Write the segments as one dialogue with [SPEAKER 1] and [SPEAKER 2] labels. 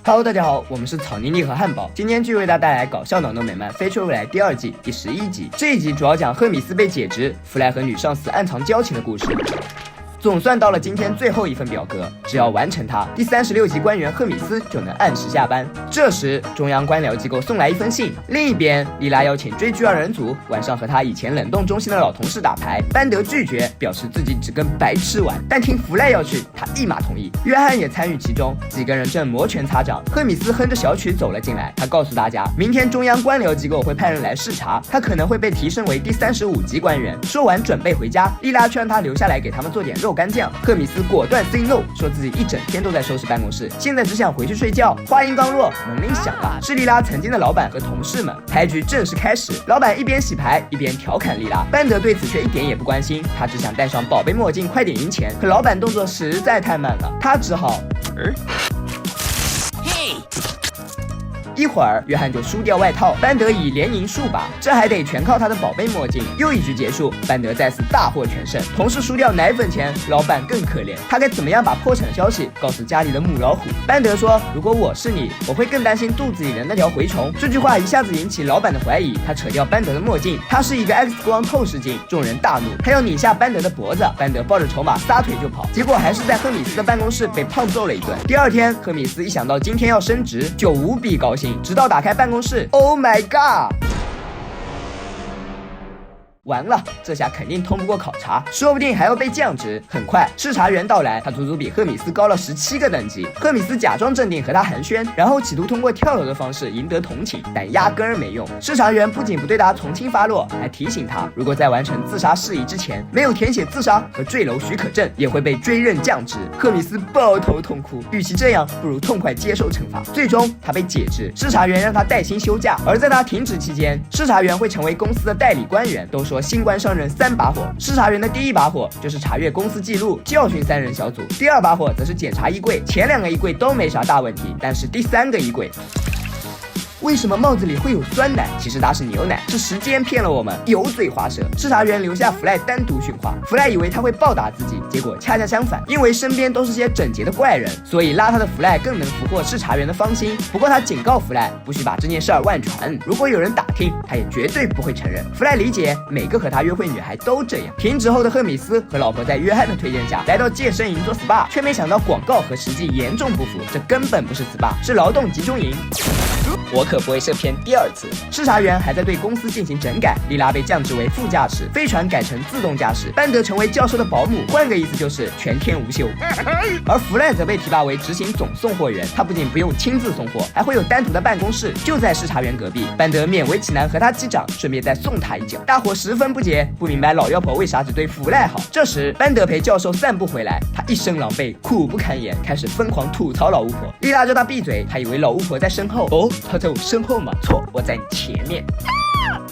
[SPEAKER 1] Hello， 大家好，我们是草妮妮和汉堡，今天继续为大家带来搞笑脑洞美漫《飞车未来》第2季第11集。这一集主要讲赫米斯被解职，弗莱和女上司暗藏交情的故事。总算到了今天最后一份表格，只要完成它，第36级官员赫米斯就能按时下班。这时，中央官僚机构送来一封信，另一边，莉拉邀请追剧二人组晚上和他以前冷冻中心的老同事打牌，班德拒绝，表示自己只跟白痴玩，但听弗莱要去，他立马同意。约翰也参与其中，几个人正摩拳擦掌，赫米斯哼着小曲走了进来，他告诉大家，明天中央官僚机构会派人来视察，他可能会被提升为第35级官员。说完准备回家，莉拉却让他留下来给他们做点肉干酱。赫米斯果断 say no， 说自己一整天都在收拾办公室，现在只想回去睡觉。话音刚落，门铃响了，是莉拉曾经的老板和同事们。牌局正式开始，老板一边洗牌一边调侃莉拉，班德对此却一点也不关心，他只想戴上宝贝墨镜快点赢钱，可老板动作实在太慢了，他只好一会儿，约翰就输掉外套，班德已连赢数把，这还得全靠他的宝贝墨镜。又一局结束，班德再次大获全胜。同事输掉奶粉钱，老板更可怜，他该怎么样把破产消息告诉家里的母老虎？班德说：“如果我是你，我会更担心肚子里的那条蛔虫。”这句话一下子引起老板的怀疑，他扯掉班德的墨镜，它是一个 X 光透视镜。众人大怒，他要拧下班德的脖子，班德抱着筹码撒腿就跑，结果还是在赫米斯的办公室被胖揍了一顿。第二天，赫米斯一想到今天要升职，就无比高兴。直到打开办公室 ，Oh my god！ 完了，这下肯定通不过考察，说不定还要被降职。很快，视察员到来，他足足比赫米斯高了17个等级。赫米斯假装镇定和他寒暄，然后企图通过跳楼的方式赢得同情，但压根儿没用。视察员不仅不对他从轻发落，还提醒他，如果在完成自杀事宜之前没有填写自杀和坠楼许可证，也会被追认降职。赫米斯抱头痛哭，与其这样，不如痛快接受惩罚。最终，他被解职，视察员让他带薪休假，而在他停职期间，视察员会成为公司的代理官员。都说新官上任3把火，视察员的第1把火就是查阅公司记录，教训3人小组；第2把火则是检查衣柜，前2个衣柜都没啥大问题，但是第3个衣柜。为什么帽子里会有酸奶？其实它是牛奶，是时间骗了我们，油嘴滑舌。视察员留下弗莱单独训话，弗莱以为他会暴打自己，结果恰恰相反，因为身边都是些整洁的怪人，所以拉他的弗莱更能俘获视察员的芳心。不过他警告弗莱不许把这件事外传，如果有人打听，他也绝对不会承认。弗莱理解每个和他约会女孩都这样。停职后的赫米斯和老婆在约翰的推荐下来到健身营做 SPA， 却没想到广告和实际严重不符，这根本不是 SPA， 是劳动集中营。我可不会是骗第2次。视察员还在对公司进行整改，莉拉被降职为副驾驶，飞船改成自动驾驶，班德成为教授的保姆，换个意思就是全天无休。而弗莱则被提拔为执行总送货员，他不仅不用亲自送货，还会有单独的办公室，就在视察员隔壁。班德勉为其难和他击掌，顺便再送他一脚。大伙十分不解，不明白老妖婆为啥只对弗莱好。这时，班德陪教授散步回来，他一身狼狈，苦不堪言，开始疯狂吐槽老巫婆。莉拉叫他闭嘴，他以为老巫婆在身后。哦，她在我身后吗？错，我在你前面。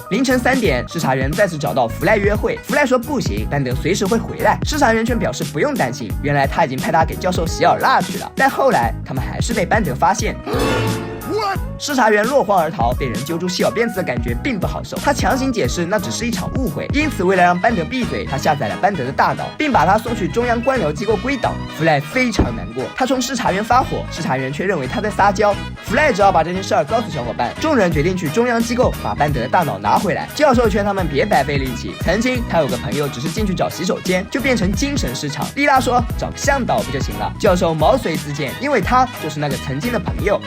[SPEAKER 1] 凌晨3点，视察员再次找到弗莱约会，弗莱说不行，班德随时会回来。视察员却表示不用担心，原来他已经派他给教授席尔纳去了。但后来他们还是被班德发现。视察员落荒而逃，被人揪住小辫子的感觉并不好受。他强行解释那只是一场误会，因此为了让班德闭嘴，他下载了班德的大脑，并把他送去中央官僚机构归档。弗莱非常难过，他冲视察员发火，视察员却认为他在撒娇。弗莱只好把这件事儿告诉小伙伴，众人决定去中央机构把班德的大脑拿回来。教授劝他们别白费力气，曾经他有个朋友只是进去找洗手间就变成精神失常。莉拉说找个向导不就行了？教授毛遂自荐，因为他就是那个曾经的朋友。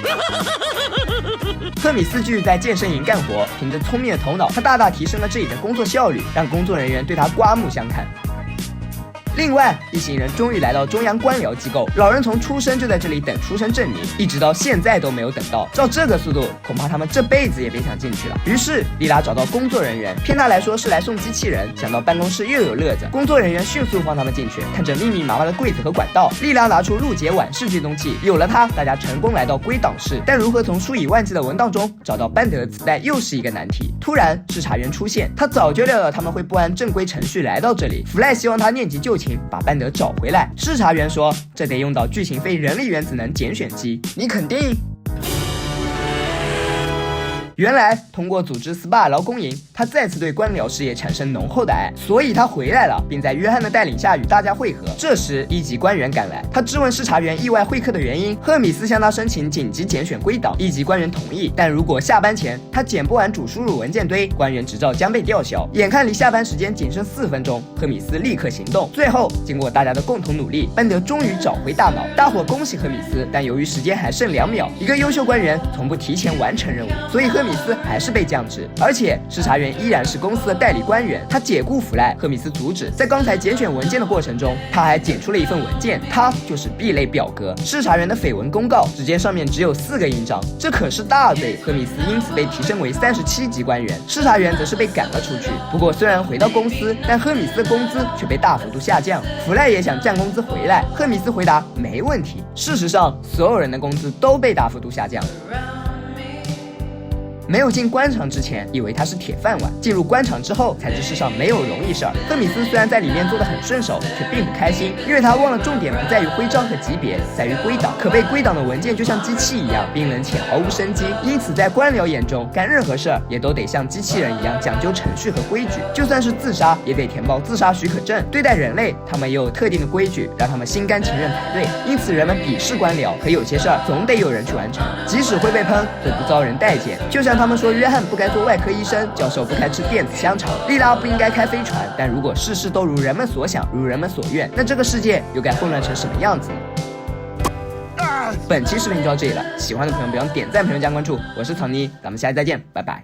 [SPEAKER 1] 赫米斯继续在健身营干活，凭着聪明的头脑，他大大提升了自己的工作效率，让工作人员对他刮目相看。另外，一行人终于来到中央官僚机构，老人从出生就在这里等出生证明，一直到现在都没有等到。照这个速度，恐怕他们这辈子也别想进去了。于是，莉拉找到工作人员，骗他来说是来送机器人，想到办公室又有乐子，工作人员迅速放他们进去。看着密密麻麻的柜子和管道，莉拉拿出陆杰晚式追踪器，有了它，大家成功来到归档室。但如何从数以万计的文档中找到班德的磁带，又是一个难题。突然，视察员出现，他早就料到他们会不按正规程序来到这里。弗莱希望他念及旧情，把班德找回来。视察员说，这得用到剧情非人力原子能拣选机，你肯定？原来通过组织 SPA 劳工营，他再次对官僚事业产生浓厚的爱，所以他回来了，并在约翰的带领下与大家会合。这时一级官员赶来，他质问视察员意外会客的原因。赫米斯向他申请紧急拣选归档，一级官员同意，但如果下班前他捡不完主输入文件堆，官员执照将被吊销。眼看离下班时间仅剩4分钟，赫米斯立刻行动。最后经过大家的共同努力，班德终于找回大脑。大伙恭喜赫米斯，但由于时间还剩2秒，一个优秀官员从不提前完成任务，所以赫米斯还是被降职。而且视察员依然是公司的代理官员，他解雇弗赖，赫米斯阻止。在刚才拣选文件的过程中，他还检出了一份文件，它就是 B 类表格，视察员的绯闻公告。只见上面只有4个印章，这可是大罪。赫米斯因此被提升为37级官员，视察员则是被赶了出去。不过虽然回到公司，但赫米斯的工资却被大幅度下降。弗赖也想降工资回来，赫米斯回答没问题。事实上，所有人的工资都被大幅度下降。没有进官场之前，以为他是铁饭碗；进入官场之后，才知世上没有容易事儿。赫米斯虽然在里面做得很顺手，却并不开心，因为他忘了重点不在于徽章和级别，在于归档。可被归档的文件就像机器一样，冰冷且毫无生机。因此，在官僚眼中，干任何事儿也都得像机器人一样讲究程序和规矩。就算是自杀，也得填报自杀许可证。对待人类，他们也有特定的规矩，让他们心甘情愿排队。因此，人们鄙视官僚，可有些事儿总得有人去完成，即使会被喷，也不遭人待见。就像他们说约翰不该做外科医生，教授不该吃电子香肠，利拉不应该开飞船。但如果事事都如人们所想，如人们所愿，那这个世界又该混乱成什么样子呢？本期视频就到这里了，喜欢的朋友不要点赞、评论、加关注，我是草妮，咱们下期再见，拜拜。